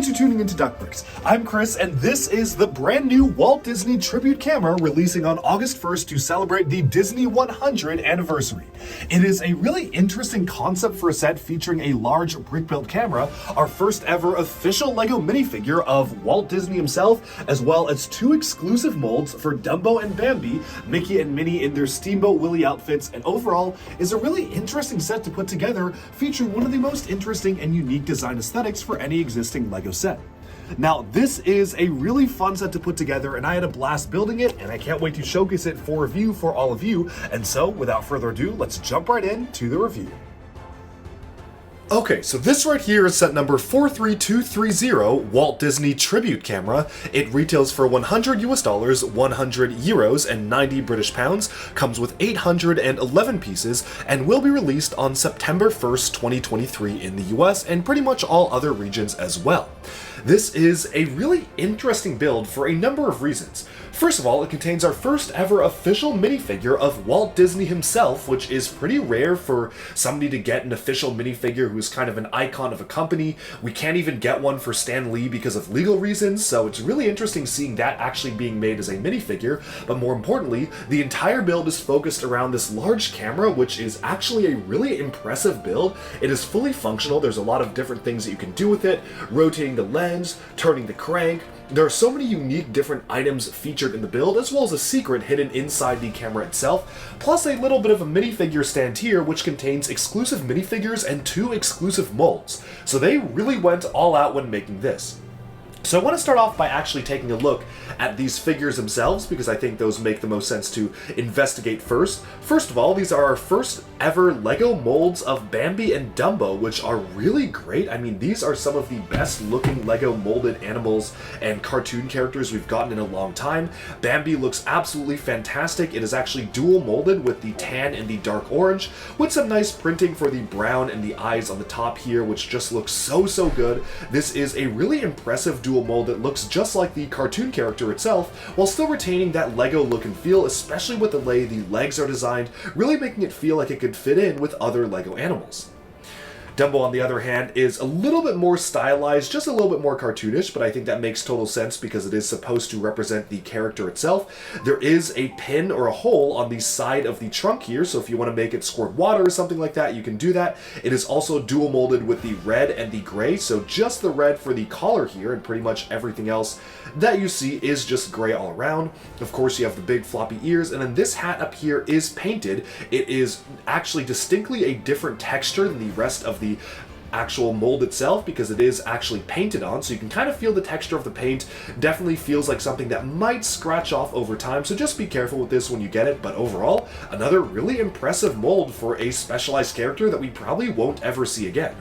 Thanks for tuning into Duckbricks. I'm Chris, and this is the brand new Walt Disney Tribute Camera releasing on August 1st to celebrate the Disney 100 anniversary. It is a really interesting concept for a set featuring a large brick-built camera, our first ever official LEGO minifigure of Walt Disney himself, as well as two exclusive molds for Dumbo and Bambi, Mickey and Minnie in their Steamboat Willie outfits, and overall is a really interesting set to put together, featuring one of the most interesting and unique design aesthetics for any existing LEGO set. Now, this is a really fun set to put together, and I had a blast building it, and I can't wait to showcase it for review for all of you. And so, without further ado, let's jump right into the review. Okay, so this right here is set number 43230, Walt Disney Tribute Camera. It retails for $100 US, 100 euros, and 90 British pounds, comes with 811 pieces, and will be released on September 1st, 2023 in the US, and pretty much all other regions as well. This is a really interesting build for a number of reasons. First of all, it contains our first ever official minifigure of Walt Disney himself, which is pretty rare for somebody to get an official minifigure who's kind of an icon of a company. We can't even get one for Stan Lee because of legal reasons, so it's really interesting seeing that actually being made as a minifigure. But more importantly, the entire build is focused around this large camera, which is actually a really impressive build. It is fully functional. There's a lot of different things that you can do with it, rotating the lens, turning the crank. There are so many unique different items featured in the build, as well as a secret hidden inside the camera itself, plus a little bit of a minifigure stand here, which contains exclusive minifigures and two exclusive molds. So they really went all out when making this. So I want to start off by actually taking a look at these figures themselves, because I think those make the most sense to investigate first. First of all, these are our first ever LEGO molds of Bambi and Dumbo, which are really great. I mean, these are some of the best looking LEGO molded animals and cartoon characters we've gotten in a long time. Bambi looks absolutely fantastic. It is actually dual molded with the tan and the dark orange, with some nice printing for the brown and the eyes on the top here, which just looks so good. This is a really impressive dual mold that looks just like the cartoon character itself, while still retaining that LEGO look and feel, especially with the way the legs are designed, really making it feel like it could fit in with other LEGO animals. Dumbo, on the other hand, is a little bit more stylized, just a little bit more cartoonish, but I think that makes total sense because it is supposed to represent the character itself. There is a pin or a hole on the side of the trunk here, so if you want to make it squirt water or something like that, you can do that. It is also dual molded with the red and the gray, so just the red for the collar here, and pretty much everything else that you see is just gray all around. Of course, you have the big floppy ears, and then this hat up here is painted. It is actually distinctly a different texture than the rest of the actual mold itself, because it is actually painted on, so you can kind of feel the texture of the paint. Definitely feels like something that might scratch off over time, so just be careful with this when you get it. But overall, another really impressive mold for a specialized character that we probably won't ever see again.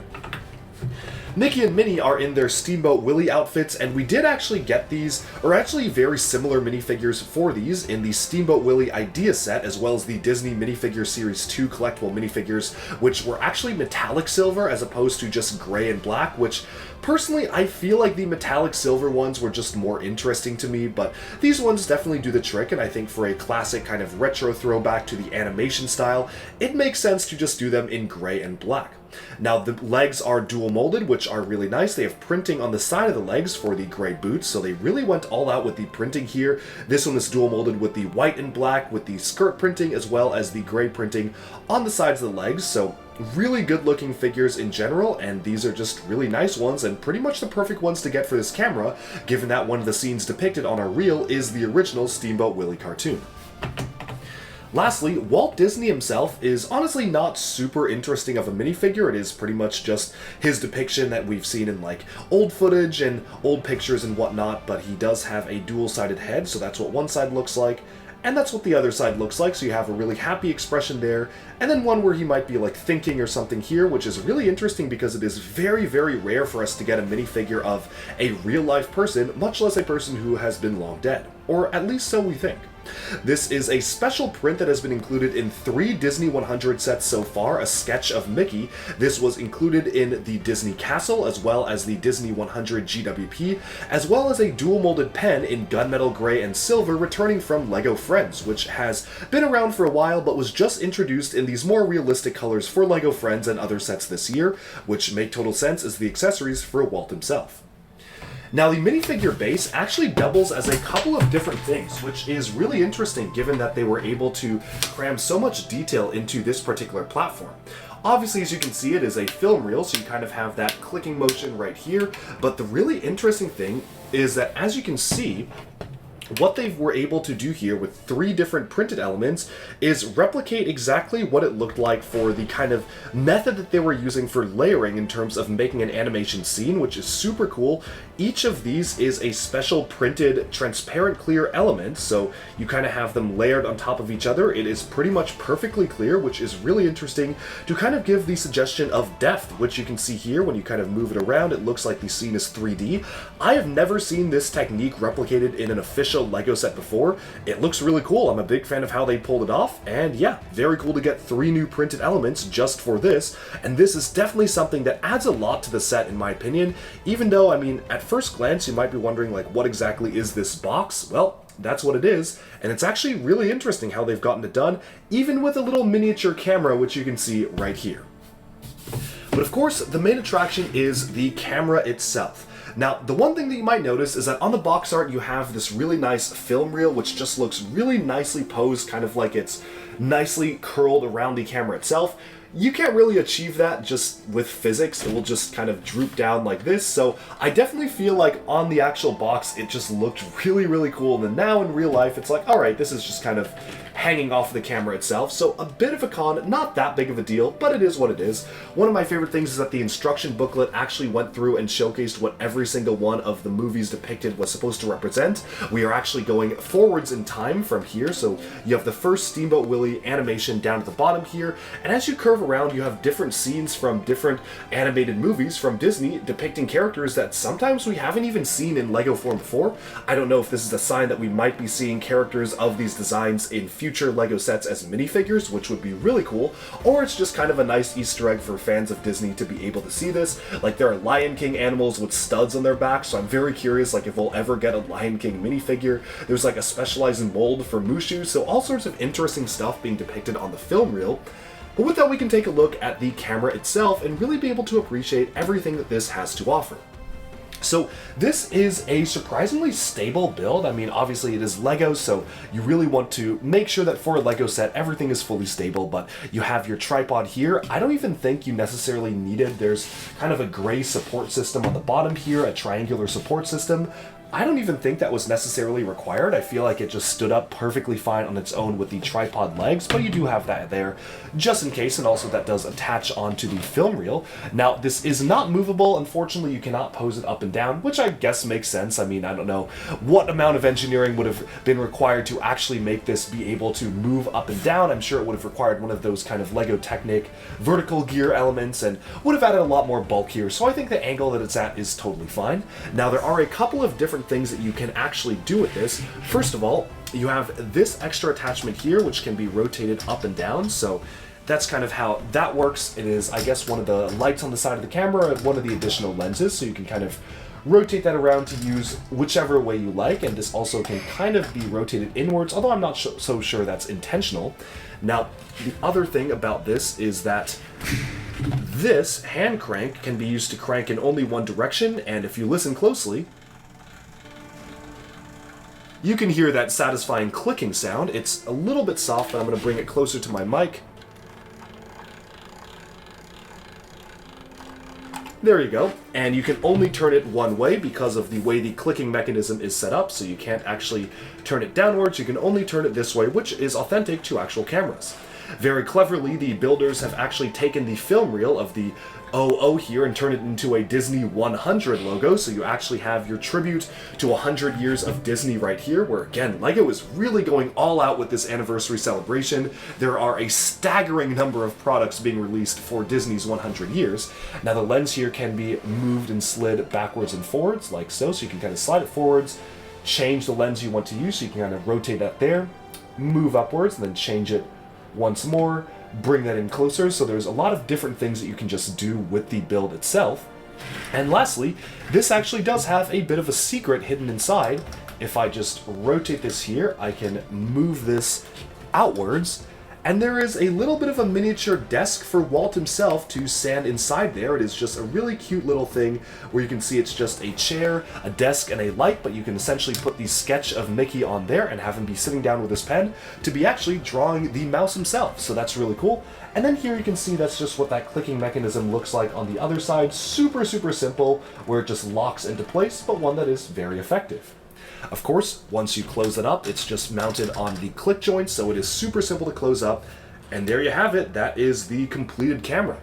Mickey and Minnie are in their Steamboat Willie outfits, and we did actually get these, or actually very similar minifigures for these, in the Steamboat Willie Idea set, as well as the Disney Minifigure Series 2 collectible minifigures, which were actually metallic silver as opposed to just gray and black, which personally I feel like the metallic silver ones were just more interesting to me, but these ones definitely do the trick, and I think for a classic kind of retro throwback to the animation style, it makes sense to just do them in gray and black. Now, the legs are dual molded, which are really nice. They have printing on the side of the legs for the gray boots, so they really went all out with the printing here. This one is dual molded with the white and black, with the skirt printing, as well as the gray printing on the sides of the legs, so really good looking figures in general, and these are just really nice ones, and pretty much the perfect ones to get for this camera, given that one of the scenes depicted on our reel is the original Steamboat Willie cartoon. Lastly, Walt Disney himself is honestly not super interesting of a minifigure. It is pretty much just his depiction that we've seen in like old footage and old pictures and whatnot, but he does have a dual-sided head, so that's what one side looks like, and that's what the other side looks like, so you have a really happy expression there, and then one where he might be like thinking or something here, which is really interesting because it is very rare for us to get a minifigure of a real-life person, much less a person who has been long dead, or at least so we think. This is a special print that has been included in 3 Disney 100 sets so far, a sketch of Mickey. This was included in the Disney Castle, as well as the Disney 100 GWP, as well as a dual molded pen in gunmetal gray and silver returning from LEGO Friends, which has been around for a while but was just introduced in these more realistic colors for LEGO Friends and other sets this year, which make total sense as the accessories for Walt himself. Now, the minifigure base actually doubles as a couple of different things, which is really interesting given that they were able to cram so much detail into this particular platform. Obviously, as you can see, it is a film reel, so you kind of have that clicking motion right here, but the really interesting thing is that, as you can see, what they were able to do here with 3 different printed elements is replicate exactly what it looked like for the kind of method that they were using for layering in terms of making an animation scene, which is super cool. Each of these is a special printed transparent clear element, so you kind of have them layered on top of each other. It is pretty much perfectly clear, which is really interesting to kind of give the suggestion of depth, which you can see here when you kind of move it around. It looks like the scene is 3D. I have never seen this technique replicated in an official Lego set before. It looks really cool. I'm a big fan of how they pulled it off, and yeah, very cool to get 3 new printed elements just for this, and this is definitely something that adds a lot to the set in my opinion, even though, I mean, at first glance you might be wondering, like, what exactly is this box? Well, that's what it is, and it's actually really interesting how they've gotten it done, even with a little miniature camera, which you can see right here. But of course, the main attraction is the camera itself. Now, the one thing that you might notice is that on the box art you have this really nice film reel, which just looks really nicely posed, kind of like it's nicely curled around the camera itself. You can't really achieve that just with physics. It will just kind of droop down like this, so I definitely feel like on the actual box it just looked really, really cool, and then now in real life it's like, alright, this is just kind of hanging off the camera itself, so a bit of a con, not that big of a deal, but it is what it is. One of my favorite things is that the instruction booklet actually went through and showcased what every single one of the movies depicted was supposed to represent. We are actually going forwards in time from here, so you have the first Steamboat Willie animation down at the bottom here, and as you curve around you have different scenes from different animated movies from Disney depicting characters that sometimes we haven't even seen in Lego form before. I don't know if this is a sign that we might be seeing characters of these designs in future Lego sets as minifigures, which would be really cool, or it's just kind of a nice Easter egg for fans of Disney to be able to see this. Like, there are Lion King animals with studs on their backs, so I'm very curious, like, if we'll ever get a Lion King minifigure. There's like a specialized mold for Mushu, so all sorts of interesting stuff being depicted on the film reel. But with that, we can take a look at the camera itself and really be able to appreciate everything that this has to offer. So this is a surprisingly stable build. I mean, obviously it is Lego, so you really want to make sure that for a Lego set everything is fully stable, but you have your tripod here. I don't even think you necessarily need it. There's kind of a gray support system on the bottom here, a triangular support system. I don't even think that was necessarily required. I feel like it just stood up perfectly fine on its own with the tripod legs, but you do have that there just in case, and also that does attach onto the film reel. Now, this is not movable. Unfortunately, you cannot pose it up and down, which I guess makes sense. I mean, I don't know what amount of engineering would have been required to actually make this be able to move up and down. I'm sure it would have required one of those kind of Lego Technic vertical gear elements and would have added a lot more bulk here, so I think the angle that it's at is totally fine. Now, there are a couple of different things that you can actually do with this. First of all, you have this extra attachment here which can be rotated up and down, so that's kind of how that works. It is, I guess, one of the lights on the side of the camera, one of the additional lenses, so you can kind of rotate that around to use whichever way you like, and this also can kind of be rotated inwards, although I'm not so sure that's intentional. Now, the other thing about this is that this hand crank can be used to crank in only one direction, and if you listen closely, you can hear that satisfying clicking sound. It's a little bit soft, but I'm going to bring it closer to my mic. There you go. And you can only turn it one way because of the way the clicking mechanism is set up, so you can't actually turn it downwards. You can only turn it this way, which is authentic to actual cameras. Very cleverly, the builders have actually taken the film reel of the 00 here and turned it into a Disney 100 logo, so you actually have your tribute to 100 years of Disney right here, where again, Lego is really going all out with this anniversary celebration. There are a staggering number of products being released for Disney's 100 years. Now the lens here can be moved and slid backwards and forwards like so you can kind of slide it forwards, change the lens you want to use, so you can kind of rotate that there, move upwards, and then change it once more, bring that in closer, so there's a lot of different things that you can just do with the build itself. And lastly, this actually does have a bit of a secret hidden inside. If I just rotate this here, I can move this outwards, And there is a little bit of a miniature desk for Walt himself to stand inside there. It is just a really cute little thing where you can see it's just a chair, a desk, and a light, but you can essentially put the sketch of Mickey on there and have him be sitting down with his pen to be actually drawing the mouse himself. So that's really cool. And then here you can see that's just what that clicking mechanism looks like on the other side. Super, super simple, where it just locks into place, but one that is very effective. Of course, once you close it up, it's just mounted on the click joint, so it is super simple to close up. And there you have it. That is the completed camera.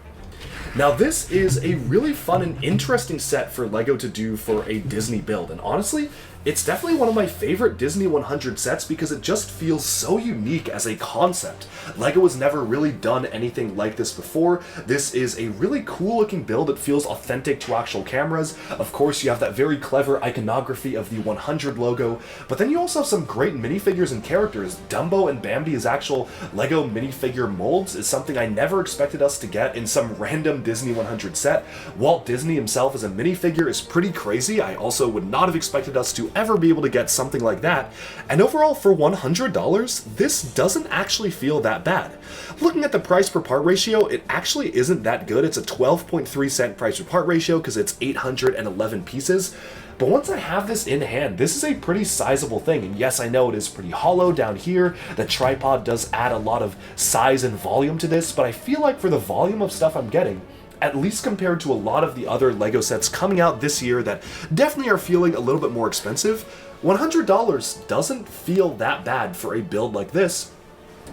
Now this is a really fun and interesting set for LEGO to do for a Disney build, and honestly, it's definitely one of my favorite Disney 100 sets because it just feels so unique as a concept. LEGO has never really done anything like this before. This is a really cool looking build. It feels authentic to actual cameras. Of course, you have that very clever iconography of the 100 logo, but then you also have some great minifigures and characters. Dumbo and Bambi as actual LEGO minifigure molds is something I never expected us to get in some random Disney 100 set. Walt Disney himself as a minifigure is pretty crazy. I also would not have expected us to ever be able to get something like that, and overall for $100, this doesn't actually feel that bad. Looking at the price per part ratio, it actually isn't that good. It's a 12.3 cent price per part ratio because it's 811 pieces. But once I have this in hand, this is a pretty sizable thing, and yes, I know it is pretty hollow down here. The tripod does add a lot of size and volume to this, but I feel like for the volume of stuff I'm getting, at least compared to a lot of the other LEGO sets coming out this year that definitely are feeling a little bit more expensive, $100 doesn't feel that bad for a build like this.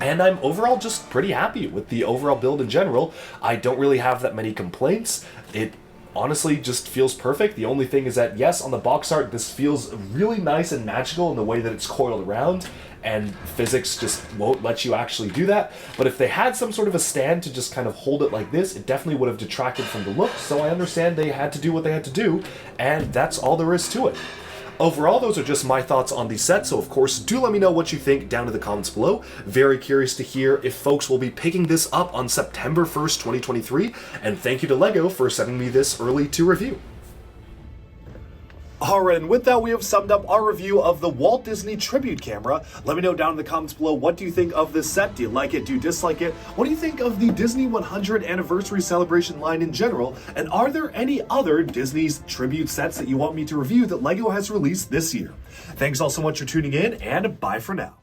And I'm overall just pretty happy with the overall build in general. I don't really have that many complaints. It honestly just feels perfect. The only thing is that, yes, on the box art, this feels really nice and magical in the way that it's coiled around, and physics just won't let you actually do that. But if they had some sort of a stand to just kind of hold it like this, it definitely would have detracted from the look, so I understand they had to do what they had to do, and that's all there is to it. Overall, those are just my thoughts on the set, so of course, do let me know what you think down in the comments below. Very curious to hear if folks will be picking this up on September 1st, 2023, and thank you to LEGO for sending me this early to review. Alright, and with that, we have summed up our review of the Walt Disney Tribute Camera. Let me know down in the comments below, what do you think of this set? Do you like it? Do you dislike it? What do you think of the Disney 100 Anniversary Celebration line in general? And are there any other Disney's tribute sets that you want me to review that LEGO has released this year? Thanks all so much for tuning in, and bye for now.